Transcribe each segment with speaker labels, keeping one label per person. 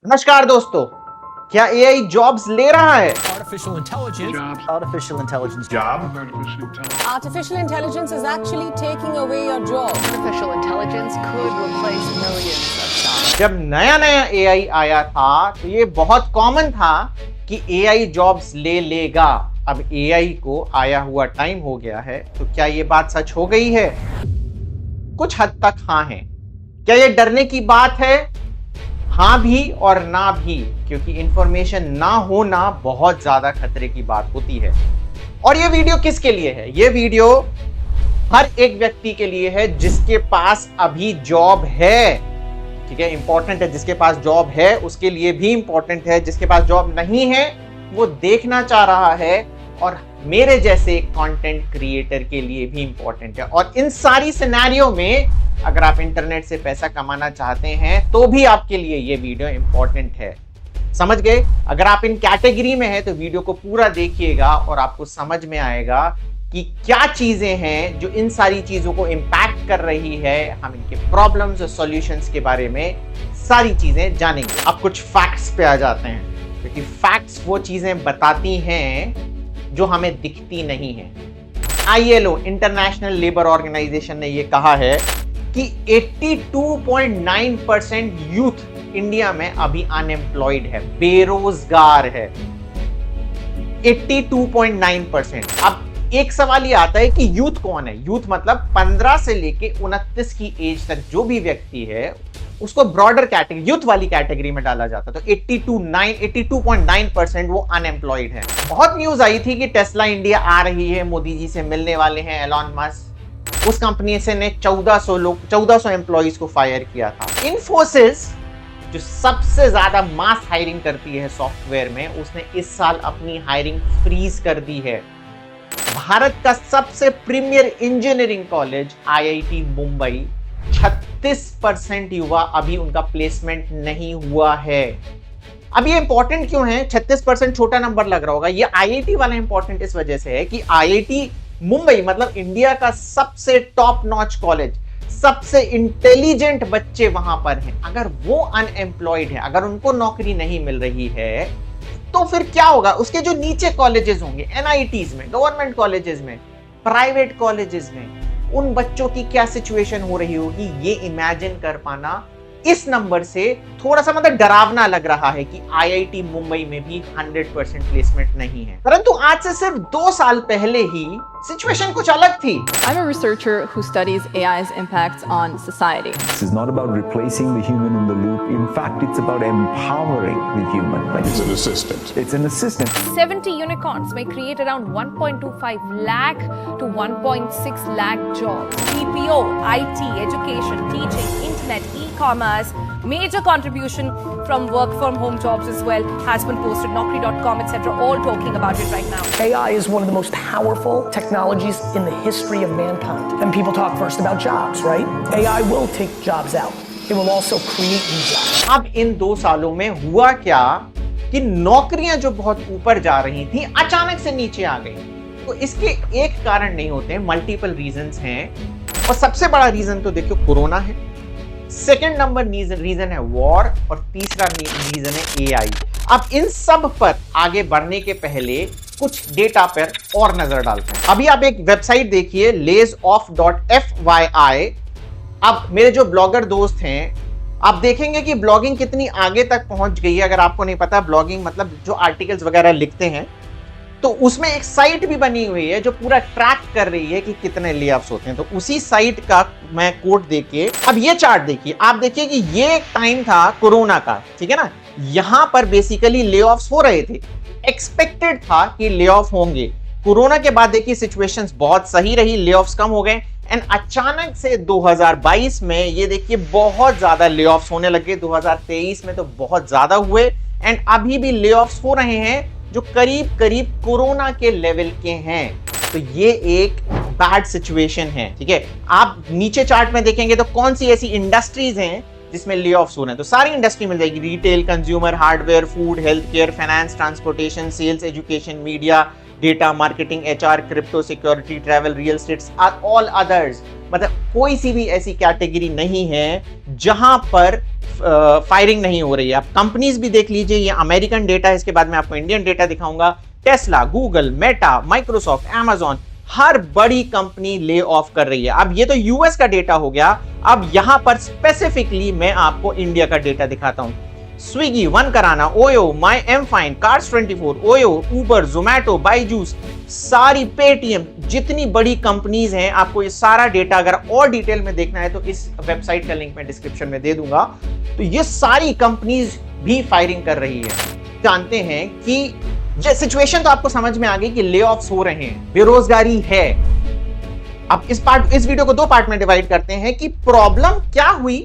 Speaker 1: नमस्कार दोस्तों, क्या एआई जॉब्स ले रहा है?
Speaker 2: Artificial intelligence.
Speaker 3: Artificial intelligence.
Speaker 4: Artificial intelligence is actually taking away your job.
Speaker 5: Artificial intelligence could replace millions of jobs.
Speaker 1: जब नया नया एआई आया था तो ये बहुत कॉमन था कि एआई जॉब्स ले लेगा। अब एआई को आया हुआ टाइम हो गया है, तो क्या ये बात सच हो गई है? कुछ हद तक हाँ है। क्या ये डरने की बात है? हाँ भी और ना भी, क्योंकि इंफॉर्मेशन ना होना बहुत ज्यादा खतरे की बात होती है। और ये वीडियो किसके लिए है? ये वीडियो हर एक व्यक्ति के लिए है जिसके पास अभी जॉब है। ठीक है, इंपॉर्टेंट है। जिसके पास जॉब है उसके लिए भी इंपॉर्टेंट है, जिसके पास जॉब नहीं है वो देखना चाह रहा है, और मेरे जैसे कंटेंट क्रिएटर के लिए भी इंपॉर्टेंट है। और इन सारी सिनेरियो में अगर आप इंटरनेट से पैसा कमाना चाहते हैं तो भी आपके लिए ये वीडियो इंपॉर्टेंट है। समझ गए? अगर आप इन कैटेगरी में हैं तो वीडियो को पूरा देखिएगा और आपको समझ में आएगा कि क्या चीजें हैं जो इन सारी चीजों को इंपैक्ट कर रही है। हम इनके प्रॉब्लम्स और सॉल्यूशंस के बारे में सारी चीजें जानेंगे। अब कुछ फैक्ट्स पे आ जाते हैं, क्योंकि फैक्ट्स वो चीजें बताती हैं जो हमें दिखती नहीं है। ILO, इंटरनेशनल लेबर ऑर्गेनाइजेशन, ने ये कहा है कि 82.9% यूथ इंडिया में अभी अनएम्प्लॉयड है, बेरोजगार है। 82.9%। अब एक सवाल ये आता है कि यूथ कौन है? यूथ मतलब 15 से लेके 29 की एज तक जो भी व्यक्ति है उसको ब्रॉडर कैटेगरी, यूथ वाली कैटेगरी में डाला जाता है। तो 82.9% वो अनएम्प्लॉयड है। बहुत न्यूज आई थी कि टेस्ला इंडिया आ रही है, मोदी जी से मिलने वाले हैं एलॉन मस्क। उस कंपनी से ने 1400 एम्प्लॉइज को फायर किया था। इन्फोसिस, जो सबसे ज्यादा मास हायरिंग करती है सॉफ्टवेयर में, उसने इस साल अपनी हायरिंग फ्रीज कर दी है। भारत का सबसे premier engineering college IIT Mumbai, 36% युवा अभी उनका प्लेसमेंट नहीं हुआ है। अब ये इंपॉर्टेंट क्यों है? 36% छोटा नंबर लग रहा होगा। ये IIT वाला इंपॉर्टेंट इस वजह से है कि IIT मुंबई मतलब इंडिया का सबसे टॉप नॉच कॉलेज, सबसे इंटेलिजेंट बच्चे वहां पर हैं। अगर वो अनएम्प्लॉयड है, अगर उनको नौकरी नहीं मिल रही है, तो फिर क्या होगा? उसके जो नीचे कॉलेजेस होंगे, NITs में, गवर्नमेंट कॉलेजेस में, प्राइवेट कॉलेजेस में, उन बच्चों की क्या सिचुएशन हो रही होगी, ये इमेजिन कर पाना इस नंबर से थोड़ा सा मतलब डरावना लग रहा है कि IIT मुंबई में भी 100% प्लेसमेंट नहीं है। परंतु आज से सिर्फ 2 साल पहले ही सिचुएशन कुछ अलग थी।
Speaker 5: I'm a researcher who studies AI's impacts on society.
Speaker 6: This is not about replacing the human in the loop. In fact, it's about empowering the human.
Speaker 7: It's an assistant.
Speaker 6: It's an assistant.
Speaker 4: 70 unicorns may create around 1.25 lakh to 1.6 lakh jobs. BPO, IT, education, teaching, internet, e-commerce, major contribution from work from home jobs as well has been posted. Naukri.com, etc. all talking about it right now.
Speaker 3: AI is one of the most powerful technologies in the history of mankind. And people talk first about jobs, right? AI will take jobs out. It will also create new jobs.
Speaker 1: अब इन 2 सालों में हुआ क्या कि नौकरियां जो बहुत ऊपर जा रही थी अचानक से नीचे आ गई। तो इसके एक कारण नहीं होते, मल्टीपल रीजंस हैं। और सबसे बड़ा रीजन तो देखियो कोरोना है, सेकंड नंबर रीजन है वॉर, और तीसरा रीजन है AI। अब इन सब पर आगे बढ़ने के पहले कुछ डेटा पर और नजर डालते हैं। अभी आप एक वेबसाइट देखिए, layoff.fyi। अब मेरे जो ब्लॉगर दोस्त हैं, आप देखेंगे कि ब्लॉगिंग कितनी आगे तक पहुंच गई है। अगर आपको नहीं पता, ब्लॉगिंग मतलब जो आर्टिकल्स वगैरह लिखते हैं, तो उसमें एक साइट भी बनी हुई है जो पूरा ट्रैक कर रही है कि कितने लेऑफ्स होते हैं। तो उसी साइट का मैं कोड देखिए। अब ये चार्ट देखिए, आप देखिए कि ये टाइम था कोरोना का, ठीक है ना। यहां पर बेसिकली लेऑफ्स हो रहे थे, एक्सपेक्टेड था कि लेऑफ होंगे। कोरोना के बाद देखिए सिचुएशंस बहुत सही रही, लेऑफ्स कम हो गए, एंड अचानक से 2022 में ये देखिए बहुत ज्यादा लेऑफ्स होने लगे। 2023 में तो बहुत ज्यादा हुए, एंड अभी भी लेऑफ्स हो रहे हैं जो करीब करीब कोरोना के लेवल के हैं। तो ये एक बैड सिचुएशन है, ठीक है। आप नीचे चार्ट में देखेंगे तो कौन सी ऐसी इंडस्ट्रीज हैं जिसमें लेऑफ्स हो रहे हैं, तो सारी इंडस्ट्री मिल जाएगी। Retail, consumer, hardware, food, health care, finance, transportation, sales, education, media, data, marketing, HR, crypto, security, travel, real estates are all others. मतलब कोई सी भी ऐसी कैटेगरी नहीं है जहां पर फायरिंग नहीं हो रही है। आप कंपनीज भी देख लीजिए, ये अमेरिकन डेटा है, इसके बाद मैं आपको इंडियन डेटा दिखाऊंगा। Tesla, Google, Meta, Microsoft, Amazon, हर बड़ी कंपनी ले ऑफ कर रही है। अब ये तो यूएस का डेटा हो गया, अब यहां पर स्पेसिफिकली मैं आपको इंडिया का डेटा दिखाता हूं। स्विगी, वन कराना, ओयो, माई एम फाइन, कार्स24, ओयो, उबर, जोमैटो, बाईजूस, सारी पेटीएम, जितनी बड़ी कंपनीज हैं, आपको ये सारा डेटा अगर और डिटेल में देखना है तो इस वेबसाइट का लिंक मैं डिस्क्रिप्शन में दे दूंगा। तो ये सारी कंपनीज भी फायरिंग कर रही है। जानते हैं कि ये सिचुएशन तो आपको समझ में आ गई कि ले ऑफ्स हो रहे हैं, बेरोजगारी है। अब इस वीडियो को दो पार्ट में डिवाइड करते हैं कि प्रॉब्लम क्या हुई,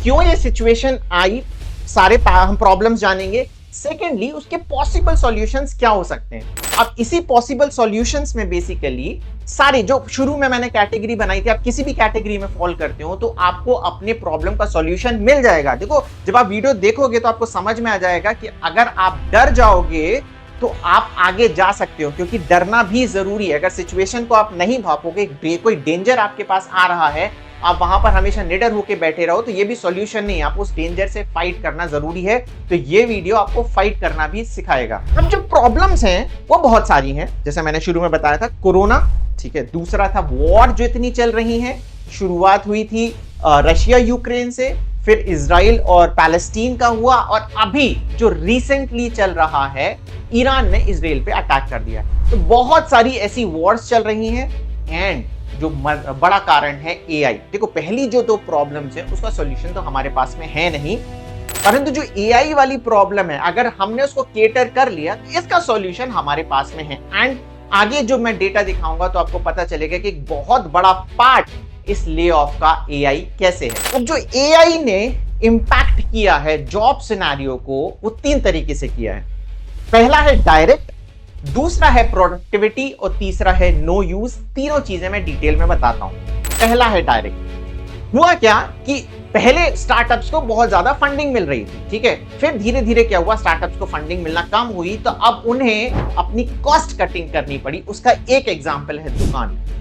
Speaker 1: क्यों ये सिचुएशन आई, सारे हम प्रॉब्लम्स जानेंगे। सेकेंडली उसके पॉसिबल सॉल्यूशंस क्या हो सकते हैं। अब इसी पॉसिबल सॉल्यूशंस में बेसिकली सारे जो शुरू में मैंने कैटेगरी बनाई थी, आप किसी भी कैटेगरी में फॉल करते हो तो आपको अपने प्रॉब्लम का सॉल्यूशन मिल जाएगा। देखो, जब आप वीडियो देखोगे तो आपको समझ में आ जाएगा कि अगर आप डर जाओगे तो आप आगे जा सकते हो, क्योंकि डरना भी जरूरी है। अगर सिचुएशन को आप नहीं भापोगे, कोई डेंजर आपके पास आ रहा है, आप वहां पर हमेशा निडर होकर बैठे रहो तो ये भी सॉल्यूशन नहीं है। आपको उस डेंजर से फाइट करना जरूरी है। तो ये वीडियो आपको फाइट करना भी सिखाएगा। अब जो प्रॉब्लम्स हैं वो बहुत सारी हैं, जैसे मैंने शुरू में बताया था, कोरोना, ठीक है, दूसरा था वॉर जो इतनी चल रही है। शुरुआत हुई थी रशिया यूक्रेन से, फिर इजराइल और पैलेस्टीन का हुआ, और अभी जो रिसेंटली चल रहा है, ईरान ने इजराइल पे अटैक कर दिया। तो बहुत सारी ऐसी वॉर्स चल रही हैं। एंड जो बड़ा कारण है एआई। देखो, पहली जो दो प्रॉब्लम्स है उसका सॉल्यूशन तो हमारे पास में है नहीं, परंतु जो एआई वाली प्रॉब्लम है, अगर हमने उसको केटर कर लिया तो इसका सॉल्यूशन हमारे पास में है। एंड आगे जो मैं डेटा दिखाऊंगा तो आपको पता चलेगा कि एक बहुत बड़ा पार्ट इस ले ऑफ का एआई कैसे है। अब जो एआई ने इंपैक्ट किया है जॉब सिनेरियो को, वो तीन तरीके से किया है। पहला है डायरेक्ट, दूसरा है प्रोडक्टिविटी, और तीसरा है नो यूज। तीनों चीजें मैं डिटेल में बताता हूं। पहला है डायरेक्ट। हुआ क्या कि पहले स्टार्टअप्स को बहुत ज्यादा फंडिंग मिल रही थी, ठीक है, फिर धीरे धीरे क्या हुआ, स्टार्टअप्स को फंडिंग मिलना कम हुई, तो अब उन्हें अपनी कॉस्ट कटिंग करनी पड़ी। उसका एक एग्जांपल है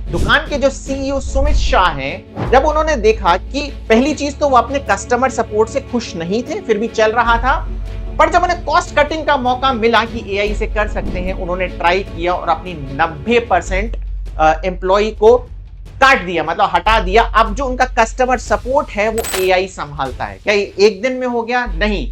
Speaker 1: दुकान के जो सीईओ सुमित शाह हैं, जब उन्होंने देखा कि पहली चीज तो वो अपने कस्टमर सपोर्ट से खुश नहीं थे, फिर भी चल रहा था, पर जब उन्हें कॉस्ट कटिंग का मौका मिला कि एआई से कर सकते हैं, उन्होंने ट्राई किया और अपनी 90% एम्प्लॉय को काट दिया, मतलब हटा दिया। अब जो उनका कस्टमर सपोर्ट है वो एआई संभालता है। क्या ये एक दिन में हो गया? नहीं,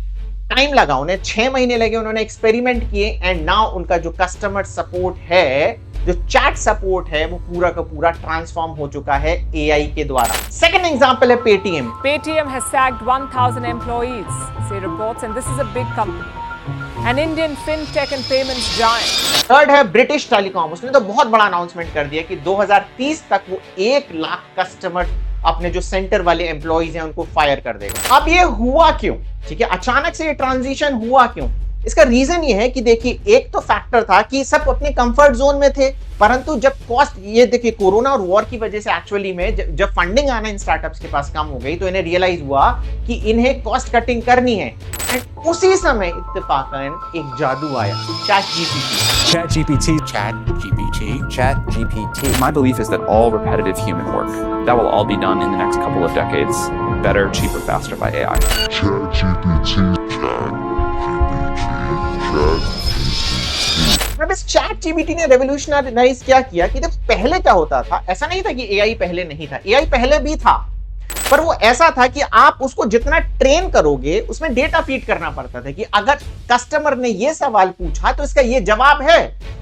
Speaker 1: टाइम लगा, उन्हें 6 महीने लगे, उन्होंने एक्सपेरिमेंट किए। एंड नाउ उनका जो कस्टमर सपोर्ट है, जो चैट सपोर्ट है, वो पूरा का पूरा ट्रांसफॉर्म हो चुका है एआई के द्वारा। सेकंड एग्जांपल है Paytm.
Speaker 2: Paytm has sacked 1,000 employees, say reports, and this is a big company, an Indian fintech and payments giant.
Speaker 1: Third है ब्रिटिश टेलीकॉम। उसने तो बहुत बड़ा अनाउंसमेंट कर दिया कि 2030 तक वो 1 लाख कस्टमर अपने जो सेंटर वाले एम्प्लॉइज हैं उनको फायर कर देगा। अब ये हुआ क्यों? ठीक है, अचानक से ये ट्रांजिशन हुआ क्यों? इसका रीजन ये है कि देखिए, एक तो फैक्टर था कि सब अपने कंफर्ट जोन में थे, परंतु जब कॉस्ट, ये देखिए, कोरोना और वॉर की वजह से एक्चुअली में जब फंडिंग आना इन स्टार्टअप्स के पास कम हो गई, तो इन्हें रियलाइज हुआ कि इन्हें कॉस्ट कटिंग करनी है। एंड उसी समय इत्तेफाकन एक जादू आया, ChatGPT.
Speaker 7: ChatGPT. My belief is that all repetitive human work, that will all be done in the next couple of decades, better, cheaper, faster by AI.
Speaker 1: अब इस ChatGPT ने रेवोल्यूशनराइज क्या किया कि जब पहले क्या होता था, ऐसा नहीं था कि एआई पहले नहीं था, एआई पहले भी था, पर वो ऐसा था कि आप उसको जितना ट्रेन करोगे उसमें डेटा फीड करना पड़ता था कि अगर कस्टमर ने ये सवाल पूछा तो इसका ये जवाब है,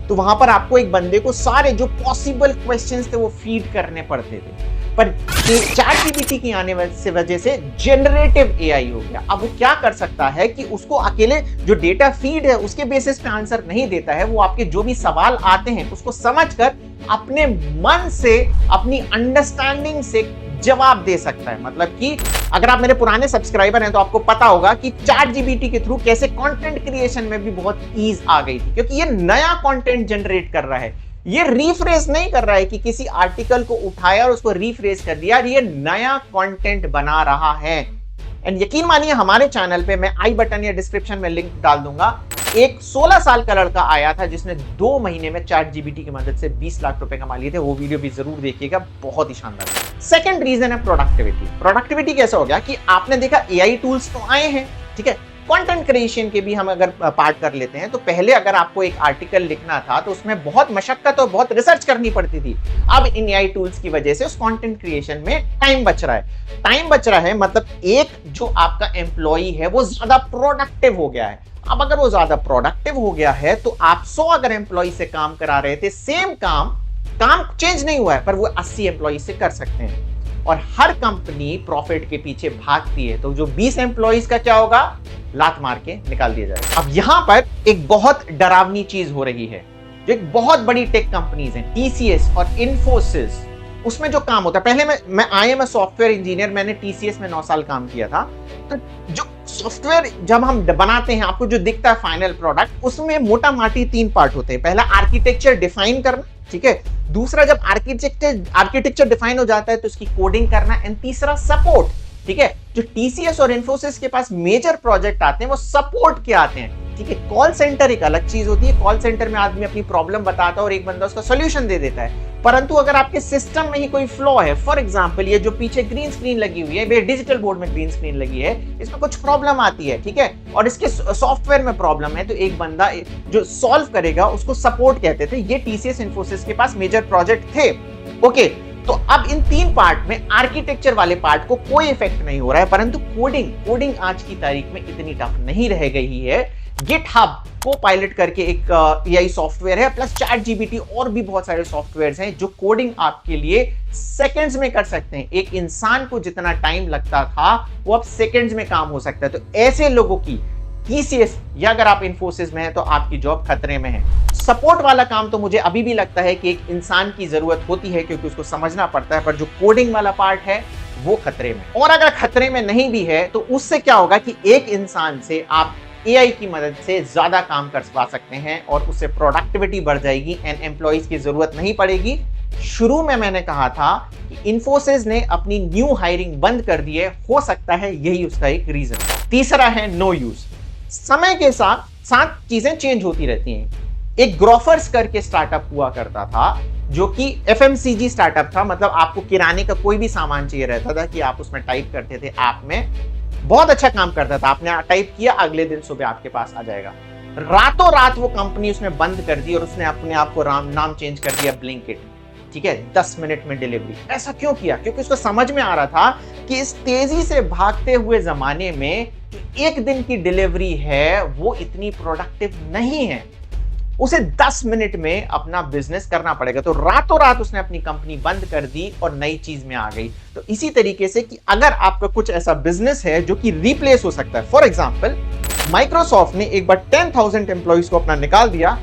Speaker 1: तो वहां पर आपको एक बंदे को सारे जो पॉसिबल क्वेश्चंस थे वो फीड करने पड़ते थे। पर ChatGPT की आने से वजह से जनरेटिव एआई हो गया। अब वो क्या कर सकता है कि उसको अकेले जो डेटा फीड है उसके बेसिस पे आंसर नहीं देता है, वो आपके जो भी सवाल आते हैं उसको समझकर अपने मन से, अपनी अंडरस्टैंडिंग से जवाब दे सकता है। मतलब कि अगर आप मेरे पुराने सब्सक्राइबर हैं तो आपको पता होगा कि ChatGPT के थ्रू कैसे कंटेंट क्रिएशन में भी बहुत ईज आ गई थी, क्योंकि ये नया कंटेंट जनरेट कर रहा है, ये रीफ्रेज नहीं कर रहा है कि किसी आर्टिकल को उठाया और उसको रीफ्रेज कर दिया, ये नया कंटेंट बना रहा है। एंड यकीन मानिए, हमारे चैनल पे मैं आई बटन या डिस्क्रिप्शन में लिंक डाल दूंगा, एक 16 साल का लड़का आया था जिसने 2 महीने में चैट जीपीटी की मदद से 20 लाख रुपए कमा लिए थे। वो वीडियो भी जरूर देखिएगा, बहुत ही शानदार। सेकंड रीजन है प्रोडक्टिविटी। प्रोडक्टिविटी कैसा हो गया कि आपने देखा एआई टूल्स तो आए हैं, ठीक है। कंटेंट क्रिएशन के भी हम अगर पार्ट कर लेते हैं तो पहले अगर आपको एक आर्टिकल लिखना था तो उसमें बहुत मशक्कत और बहुत रिसर्च करनी पड़ती थी। अब इन एआई टूल्स की वजह से उस कंटेंट क्रिएशन में टाइम बच रहा है। टाइम बच रहा है मतलब एक जो आपका एम्प्लॉई है वो ज्यादा प्रोडक्टिव हो गया है। अब अगर वो ज्यादा प्रोडक्टिव हो गया है तो आप 100 अगर एम्प्लॉई से काम करा रहे थे, सेम काम चेंज नहीं हुआ है पर वो 80 एम्प्लॉई से कर सकते हैं। और हर कंपनी प्रॉफिट के पीछे भागती है, तो जो 20 एम्प्लॉइज का क्या होगा, लात मार के निकाल दिया जाएगा। अब यहां पर एक बहुत डरावनी चीज हो रही है। जो एक बहुत बड़ी टेक कंपनीज हैं, टीसीएस और इन्फोसिस, उसमें जो काम होता है, पहले मैं आई एम सॉफ्टवेयर इंजीनियर, मैंने टीसीएस में 9 साल काम किया था। तो जो सॉफ्टवेयर जब हम बनाते हैं, आपको जो दिखता है फाइनल प्रोडक्ट, उसमें मोटा माटी 3 पार्ट होते हैं। पहला आर्किटेक्चर डिफाइन करना, ठीक है। दूसरा जब आर्किटेक्चर डिफाइन हो जाता है तो उसकी कोडिंग करना, एंड तीसरा सपोर्ट, ठीक है। जो टीसीएस और इन्फोसिस के पास मेजर प्रोजेक्ट आते हैं वो सपोर्ट के आते हैं, ठीक है। कॉल सेंटर एक अलग चीज होती है। कॉल सेंटर में आदमी अपनी प्रॉब्लम बताता है और एक बंदा उसका सॉल्यूशन दे देता है। परंतु अगर आपके सिस्टम में ही कोई फ्लॉ है, फॉर एग्जांपल ये जो पीछे ग्रीन स्क्रीन लगी हुई है, डिजिटल बोर्ड में ग्रीन स्क्रीन लगी है, इसमें कुछ प्रॉब्लम आती है, ठीक है, और इसके सॉफ्टवेयर में प्रॉब्लम है, तो एक बंदा जो सॉल्व करेगा उसको सपोर्ट कहते थे। ये टीसीएस इन्फोसिस के पास मेजर प्रोजेक्ट थे, ओके। तो अब इन 3 पार्ट में आर्किटेक्चर वाले पार्ट को कोई इफेक्ट नहीं हो रहा है, परंतु कोडिंग आज की तारीख में इतनी टफ नहीं रह गई है। गिटहब को-पायलट करके एक एआई सॉफ्टवेयर है, प्लस चैट जीपीटी और भी बहुत सारे सॉफ्टवेयर्स हैं जो कोडिंग आपके लिए सेकंड्स में कर सकते हैं। एक इंसान को जितना टाइम लगता था वो अब सेकंड्स में काम हो सकता है। तो ऐसे लोगों की टीसीएस या अगर आप इन्फोसिस में हैं तो आपकी जॉब खतरे में है। सपोर्ट वाला काम तो मुझे अभी भी लगता है कि एक इंसान की जरूरत होती है क्योंकि उसको समझना पड़ता है, पर जो कोडिंग वाला पार्ट है वो खतरे में। और अगर खतरे में नहीं भी है तो उससे क्या होगा कि एक इंसान से आप एआई की मदद से ज्यादा काम करवा सकते हैं और उससे प्रोडक्टिविटी बढ़ जाएगी एंड एम्प्लॉइज की जरूरत नहीं पड़ेगी। शुरू में मैंने कहा था कि इन्फोसिस ने अपनी न्यू हायरिंग बंद कर दी है, हो सकता है यही उसका एक रीजन। तीसरा है नो यूज। समय के साथ चीजें चेंज होती रहती हैं। एक ग्रोफर्स करके स्टार्टअप हुआ करता था जो कि एफएमसीजी स्टार्टअप था, मतलब आपको किराने का कोई भी सामान चाहिए रहता था कि आप उसमें टाइप करते थे ऐप में, बहुत अच्छा काम करता था। आपने टाइप किया, अगले दिन सुबह आपके पास आ जाएगा। रातों रात वो कंपनी उसने बंद कर दी और उसने अपने आप को नाम चेंज कर दिया ब्लिंकिट, ठीक है, 10 मिनट में डिलीवरी। ऐसा क्यों किया? क्योंकि उसको समझ में आ रहा था कि इस तेजी से भागते हुए जमाने में एक दिन की डिलीवरी है वो इतनी प्रोडक्टिव नहीं है, उसे 10 मिनट में अपना बिजनेस करना पड़ेगा। तो रातों रात उसने अपनी कंपनी बंद कर दी और नई चीज में आ गई। तो इसी तरीके से कि अगर आपका कुछ ऐसा बिजनेस है जो कि रिप्लेस हो सकता है, फॉर एग्जांपल माइक्रोसॉफ्ट ने एक बार 10,000 एम्प्लॉइज को अपना निकाल दिया,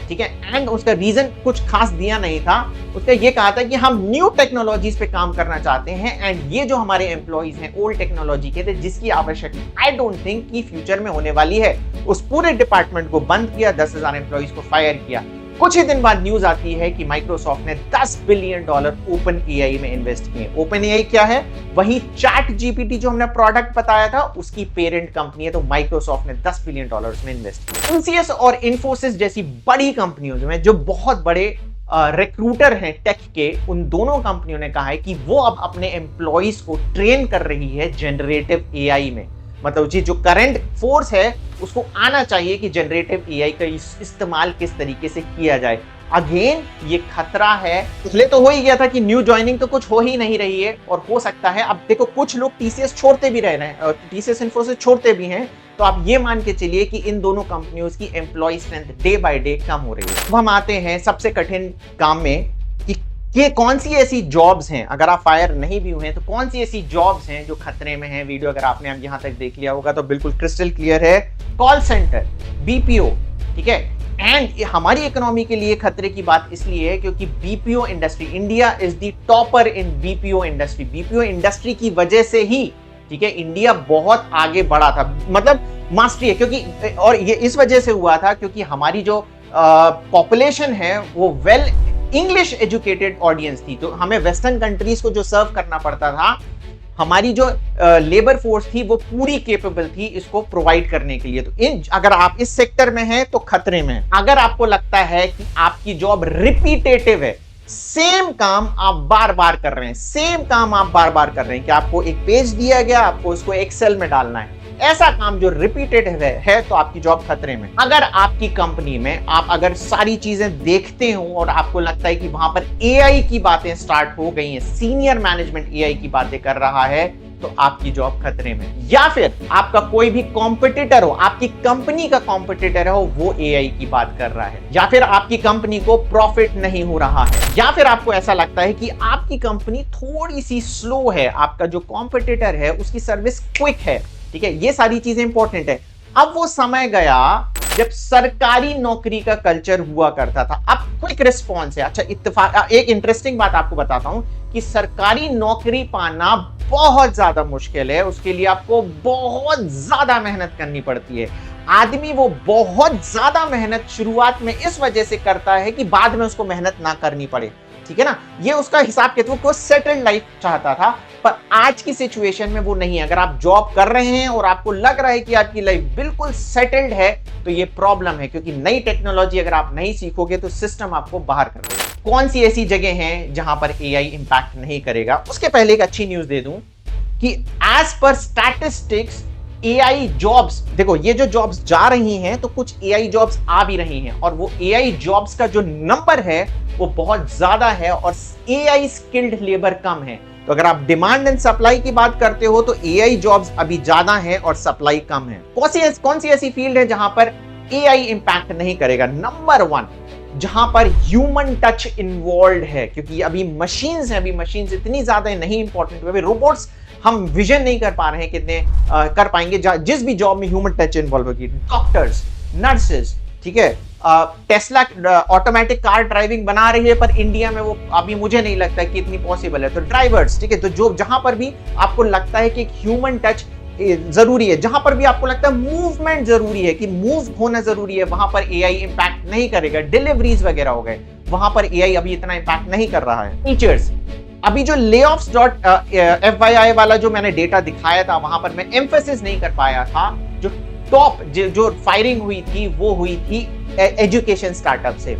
Speaker 1: ठीक है, एंड उसका रीजन कुछ खास दिया नहीं था। उसका ये कहा था कि हम न्यू टेक्नोलॉजीज पे काम करना चाहते हैं एंड ये जो हमारे एम्प्लॉइज हैं ओल्ड टेक्नोलॉजी के थे जिसकी आवश्यकता आई डोंट थिंक कि फ्यूचर में होने वाली है। उस पूरे डिपार्टमेंट को बंद किया, 10,000 एम्प्लॉइज को फायर किया। कुछ ही दिन बाद न्यूज आती है कि माइक्रोसॉफ्ट ने $10 बिलियन ओपन एआई में इन्वेस्ट किए। ओपन एआई क्या है? वही चैट जीपीटी जो हमने प्रोडक्ट बताया था उसकी पेरेंट कंपनी है। तो माइक्रोसॉफ्ट ने $10 बिलियन में इन्वेस्ट किया। टीसीएस और इन्फोसिस जैसी बड़ी कंपनियों में जो बहुत बड़े रिक्रूटर हैं टेक के, उन दोनों कंपनियों ने कहा है कि वो अब अपने एम्प्लॉइज को ट्रेन कर रही है जनरेटिव एआई में। मतलब जो करंट फोर्स है उसको आना चाहिए कि जनरेटिव एआई का इस्तेमाल किस तरीके से किया जाए। अगेन ये खतरा है। पहले तो हो ही गया था कि न्यू ज्वाइनिंग तो कुछ हो ही नहीं रही है और हो सकता है अब देखो कुछ लोग टीसीएस छोड़ते भी रह रहे हैं और टीसीएस इन्फोसिस छोड़ते भी हैं। तो आप ये मान के चलिए कि इन दोनों कंपनियों की employ strength day by day कम हो रही है। अब हम आते हैं सबसे कठिन काम में कि कौन सी ऐसी जॉब्स हैं, अगर आप फायर नहीं भी हुए हैं तो कौन सी ऐसी जॉब्स हैं जो खतरे में हैं। वीडियो अगर आपने यहां तक देख लिया होगा तो बिल्कुल क्रिस्टल क्लियर है। कॉल सेंटर, बीपीओ, ठीक है, एंड हमारी इकोनॉमी के लिए खतरे की बात इसलिए है क्योंकि BPO industry, India is the topper in BPO industry. BPO industry की वजह से ही, ठीक है, इंडिया बहुत आगे बढ़ा था, मतलब मास्टरी है। क्योंकि और ये इस वजह से हुआ था क्योंकि हमारी जो पॉपुलेशन है वो वेल इंग्लिश एजुकेटेड ऑडियंस थी। तो हमें वेस्टर्न कंट्रीज को जो सर्व करना पड़ता था, हमारी जो लेबर फोर्स थी वो पूरी केपेबल थी इसको प्रोवाइड करने के लिए। तो अगर आप इस सेक्टर में हैं तो खतरे में। अगर आपको लगता है कि आपकी जॉब रिपीटेटिव है, सेम काम आप बार बार कर रहे हैं, सेम काम आप बार बार कर रहे हैं कि आपको एक पेज दिया गया, आपको उसको एक्सेल में डालना है, ऐसा काम जो रिपीटेड है तो आपकी जॉब खतरे में। अगर आपकी कंपनी में आप अगर सारी चीजें देखते हो और आपको लगता है कि वहां पर एआई की बातें स्टार्ट हो गई हैं, सीनियर मैनेजमेंट एआई की बातें कर रहा है, तो आपकी जॉब खतरे में। या फिर आपका कोई भी कॉम्पिटिटर हो, आपकी कंपनी का कॉम्पिटिटर हो, वो एआई की बात कर रहा है, या फिर आपकी कंपनी को प्रॉफिट नहीं हो रहा है, या फिर आपको ऐसा लगता है कि आपकी कंपनी थोड़ी सी स्लो है, आपका जो कॉम्पिटिटर है उसकी सर्विस क्विक है, ठीक है, ये सारी चीजें इंपॉर्टेंट है। अब वो समय गया जब सरकारी नौकरी का कल्चर हुआ करता था, अब क्विक रिस्पॉन्स है। अच्छा, इत्तेफाक एक इंटरेस्टिंग बात आपको बताता हूं कि सरकारी नौकरी पाना बहुत ज्यादा मुश्किल है, उसके लिए आपको बहुत ज्यादा मेहनत करनी पड़ती है। आदमी वो बहुत ज्यादा मेहनत शुरुआत में इस वजह से करता है कि बाद में उसको मेहनत ना करनी पड़े, ठीक है ना, ये उसका हिसाब के, वो सेटल्ड लाइफ चाहता था। पर आज की सिचुएशन में वो नहीं है। अगर आप जॉब कर रहे हैं और आपको लग रहा है कि आपकी लाइफ बिल्कुल सेटल्ड है, तो ये प्रॉब्लम है, क्योंकि नई टेक्नोलॉजी अगर आप नहीं सीखोगे तो सिस्टम आपको बाहर कर देगा। कौन सी ऐसी जगह हैं जहां पर एआई इंपैक्ट नहीं करेगा? उसके पहले एक अच्छी न्यूज दे दूं कि as per statistics AI jobs, देखो ये जो जॉब्स जा रही हैं तो कुछ एआई जॉब्स आ भी रही हैं, और वो एआई जॉब्स का जो नंबर है वो बहुत ज्यादा है और एआई स्किल्ड लेबर कम है। तो अगर आप डिमांड एंड सप्लाई की बात करते हो तो एआई जॉब्स अभी ज्यादा है और सप्लाई कम है। कौन सी ऐसी फील्ड है जहां पर एआई इंपैक्ट नहीं करेगा? नंबर 1, जहां पर ह्यूमन टच इन्वॉल्व है, क्योंकि अभी मशीन्स हैं, अभी मशीन्स इतनी ज्यादा नहीं इंपॉर्टेंट, अभी रोबोट्स हम विजन नहीं कर पा रहे हैं कितने कर पाएंगे। जिस भी जॉब में ह्यूमन टच इन्वॉल्व होगी, डॉक्टर्स, नर्सेस, ठीक है, टेस्ला ऑटोमेटिक कार ड्राइविंग बना रही है, पर इंडिया में वो अभी मुझे नहीं लगता कि इतनी पॉसिबल है। तो ड्राइवर्स, ठीक है, तो जो जहां पर भी आपको लगता है कि ह्यूमन टच जरूरी है, जहां पर भी आपको लगता है मूवमेंट जरूरी है, कि मूव होना जरूरी है, वहां पर एआई इंपैक्ट नहीं करेगा। डिलीवरीज वगैरह हो गए, वहां पर एआई अभी इतना इंपैक्ट नहीं कर रहा है। टीचर्स, अभी जो layoffs.fyi वाला जो मैंने डेटा दिखाया था, वहां पर मैं एम्फेसिस नहीं कर पाया था। जो टॉप जो फायरिंग हुई थी वो हुई थी एजुकेशन स्टार्टअप से।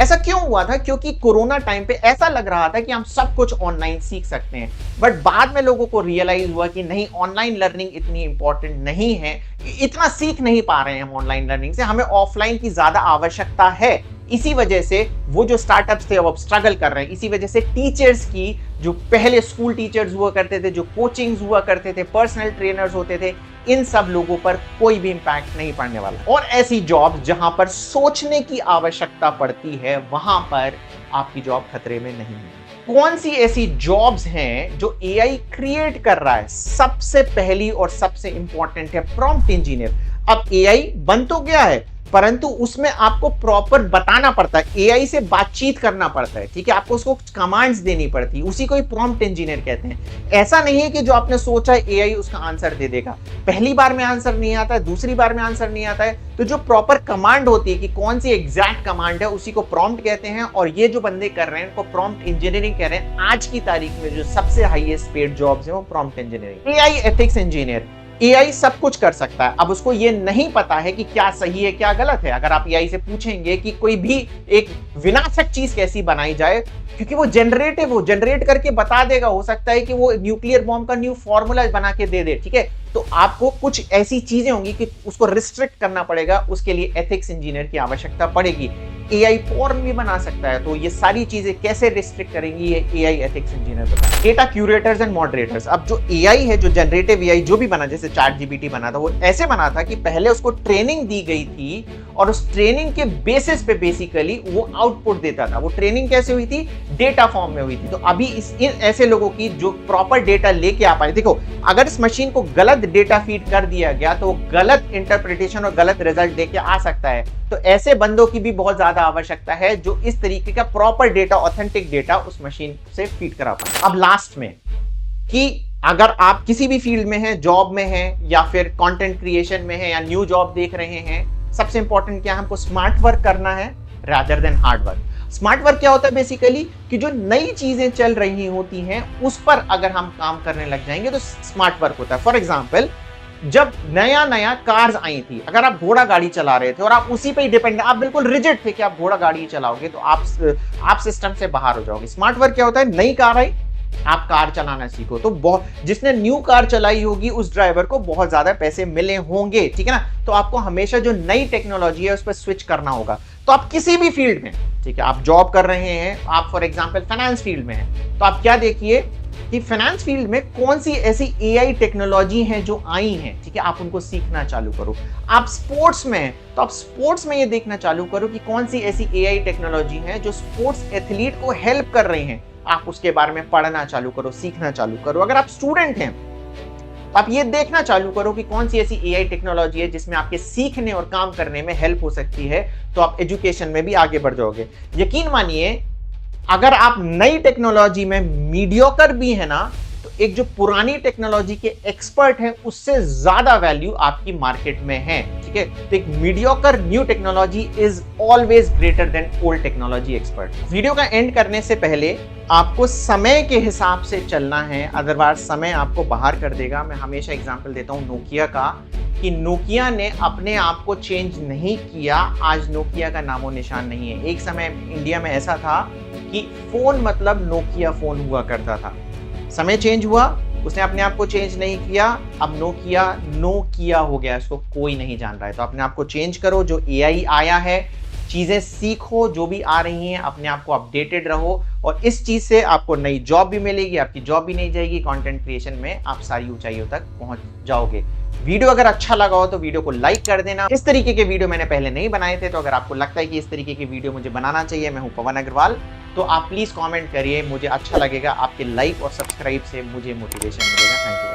Speaker 1: ऐसा क्यों हुआ था? क्योंकि कोरोना टाइम पे ऐसा लग रहा था कि हम सब कुछ ऑनलाइन सीख सकते हैं, बट बाद में लोगों को रियलाइज हुआ कि नहीं, ऑनलाइन लर्निंग इतनी इंपॉर्टेंट नहीं है, इतना सीख नहीं पा रहे हैं हम ऑनलाइन लर्निंग से, हमें ऑफलाइन की ज्यादा आवश्यकता है। इसी वजह से वो जो स्टार्टअप्स थे वो अब स्ट्रगल कर रहे हैं। इसी वजह से टीचर्स की, जो पहले स्कूल टीचर्स हुआ करते थे, जो कोचिंग्स हुआ करते थे, पर्सनल ट्रेनर्स होते थे, इन सब लोगों पर कोई भी इंपैक्ट नहीं पड़ने वाला। और ऐसी जॉब जहां पर सोचने की आवश्यकता पड़ती है, वहां पर आपकी जॉब खतरे में नहीं है। कौन सी ऐसी जॉब्स हैं जो एआई क्रिएट कर रहा है? सबसे पहली और सबसे इंपॉर्टेंट है प्रॉम्प्ट इंजीनियर। अब एआई बन तो गया है, परंतु उसमें आपको प्रॉपर बताना पड़ता है, एआई से बातचीत करना पड़ता है, ठीक है, आपको उसको कमांड्स देनी पड़ती है, उसी को ही प्रॉम्प्ट इंजीनियर कहते हैं। ऐसा नहीं है कि जो आपने सोचा है एआई उसका आंसर दे देगा। पहली बार में आंसर नहीं आता है, दूसरी बार में आंसर नहीं आता है, तो जो प्रॉपर कमांड होती है कि कौन सी एग्जैक्ट कमांड है, उसी को प्रॉम्प्ट कहते हैं। और ये जो बंदे कर रहे हैं उनको प्रॉम्प्ट इंजीनियरिंग कह रहे हैं। आज की तारीख में जो सबसे हाईएस्ट पेड जॉब्स है वो prompt engineering. AI ethics engineer, AI सब कुछ कर सकता है, अब उसको ये नहीं पता है कि क्या सही है क्या गलत है। अगर आप एआई से पूछेंगे कि कोई भी एक विनाशक चीज कैसी बनाई जाए, क्योंकि वो जनरेट करके बता देगा, हो सकता है कि वो न्यूक्लियर बॉम्ब का न्यू फॉर्मूला बना के दे दे, ठीक है। तो आपको कुछ ऐसी चीजें होंगी कि उसको रिस्ट्रिक्ट करना पड़ेगा, उसके लिए एथिक्स इंजीनियर की आवश्यकता पड़ेगी। एआई फॉर्म भी बना सकता है, तो ये सारी चीजें कैसे रिस्ट्रिक्ट करेंगी, ये एआई एथिक्स इंजीनियर बताएं। डेटा क्यूरेटर्स एंड मॉडरेटर्स, अब जो एआई है, जो जनरेटिव एआई जो भी बना, जैसे चैटजीपीटी बना था, वो ऐसे बना था कि पहले उसको ट्रेनिंग दी गई थी और उस ट्रेनिंग के बेसिस पे बेसिकली वो आउटपुट देता था। वो ट्रेनिंग कैसे हुई थी? डेटा फॉर्म में हुई थी। तो अभी इन ऐसे लोगों की जो प्रॉपर डेटा लेके आ पाए, देखो अगर इस मशीन को गलत डेटा फीड कर दिया गया तो गलत इंटरप्रिटेशन और गलत रिजल्ट देके आ सकता है। तो ऐसे बंदों की भी बहुत ज्यादा आवश्यकता है जो इस तरीके का प्रॉपर डेटा, ऑथेंटिक डेटा उस मशीन से फीड करा पाए। अब लास्ट में, कि अगर आप किसी भी फील्ड में हैं, जॉब में हैं या फिर कंटेंट क्रिएशन में हैं या न्यू जॉब देख रहे हैं, सबसे इंपॉर्टेंट क्या है? हमको स्मार्ट वर्क करना है rather than hard work. Smart work क्या होता है बेसिकली कि जो नई चीजें चल रही होती हैं उस पर अगर हम काम करने लग जाएंगे तो स्मार्ट वर्क होता है। फॉर एग्जांपल, जब नया नया कार्स आई थी, अगर आप घोड़ा गाड़ी चला रहे थे और आप उसी पे ही डिपेंड, आप बिल्कुल रिजिड थे कि आप घोड़ा गाड़ी चलाओगे तो आप सिस्टम से बाहर हो जाओगे। स्मार्ट वर्क क्या होता है, नई कार आई, आप कार चलाना सीखो, तो जिसने न्यू कार चलाई होगी उस ड्राइवर को बहुत ज्यादा पैसे मिले होंगे, ठीक है ना। तो आपको हमेशा जो नई टेक्नोलॉजी है उस पर स्विच करना होगा। तो आप किसी भी फील्ड में, ठीक है, आप जॉब कर रहे हैं, आप फॉर एग्जांपल फाइनेंस फील्ड में हैं, तो आप क्या देखिए कि फाइनेंस फील्ड में कौन सी ऐसी एआई टेक्नोलॉजी हैं जो आई हैं, ठीक है, आप उनको सीखना चालू करो। आप स्पोर्ट्स में हैं तो आप स्पोर्ट्स में ये देखना चालू करो कि कौन सी ऐसी एआई टेक्नोलॉजी है जो स्पोर्ट्स एथलीट को हेल्प कर रही हैं, आप उसके बारे में पढ़ना चालू करो, सीखना चालू करो। अगर आप स्टूडेंट हैं तो आप ये देखना चालू करो कि कौन सी ऐसी एआई टेक्नोलॉजी है जिसमें आपके सीखने और काम करने में हेल्प हो सकती है, तो आप एजुकेशन में भी आगे बढ़ जाओगे। यकीन मानिए, अगर आप नई टेक्नोलॉजी में मीडियोकर भी है ना, तो एक जो पुरानी टेक्नोलॉजी के एक्सपर्ट हैं उससे ज्यादा वैल्यू आपकी मार्केट में है, ठीक है। तो एक mediocre new technology is always greater than old technology expert. Video का एंड करने से पहले आपको समय के हिसाब से चलना है, अदरवाइज समय आपको बाहर कर देगा। मैं हमेशा एग्जांपल देता हूं नोकिया का, कि नोकिया ने अपने आप को चेंज नहीं किया, आज नोकिया का नामो निशान नहीं है। एक समय इंडिया में ऐसा था कि फोन मतलब नोकिया फोन हुआ करता था, समय चेंज हुआ, उसने अपने आप को चेंज नहीं किया, अब नोकिया हो गया, इसको कोई नहीं जान रहा है। तो अपने आप को चेंज करो, जो एआई आया है चीजें सीखो, जो भी आ रही हैं अपने आप को अपडेटेड रहो, और इस चीज से आपको नई जॉब भी मिलेगी, आपकी जॉब भी नहीं जाएगी, कंटेंट क्रिएशन में आप सारी ऊंचाइयों तक पहुंच जाओगे। वीडियो अगर अच्छा लगा हो तो वीडियो को लाइक कर देना। इस तरीके के वीडियो मैंने पहले नहीं बनाए थे, तो अगर आपको लगता है कि इस तरीके के वीडियो मुझे बनाना चाहिए, मैं हूं पवन अग्रवाल, तो आप प्लीज कमेंट करिए, मुझे अच्छा लगेगा। आपके लाइक और सब्सक्राइब से मुझे मोटिवेशन मिलेगा। Thank you.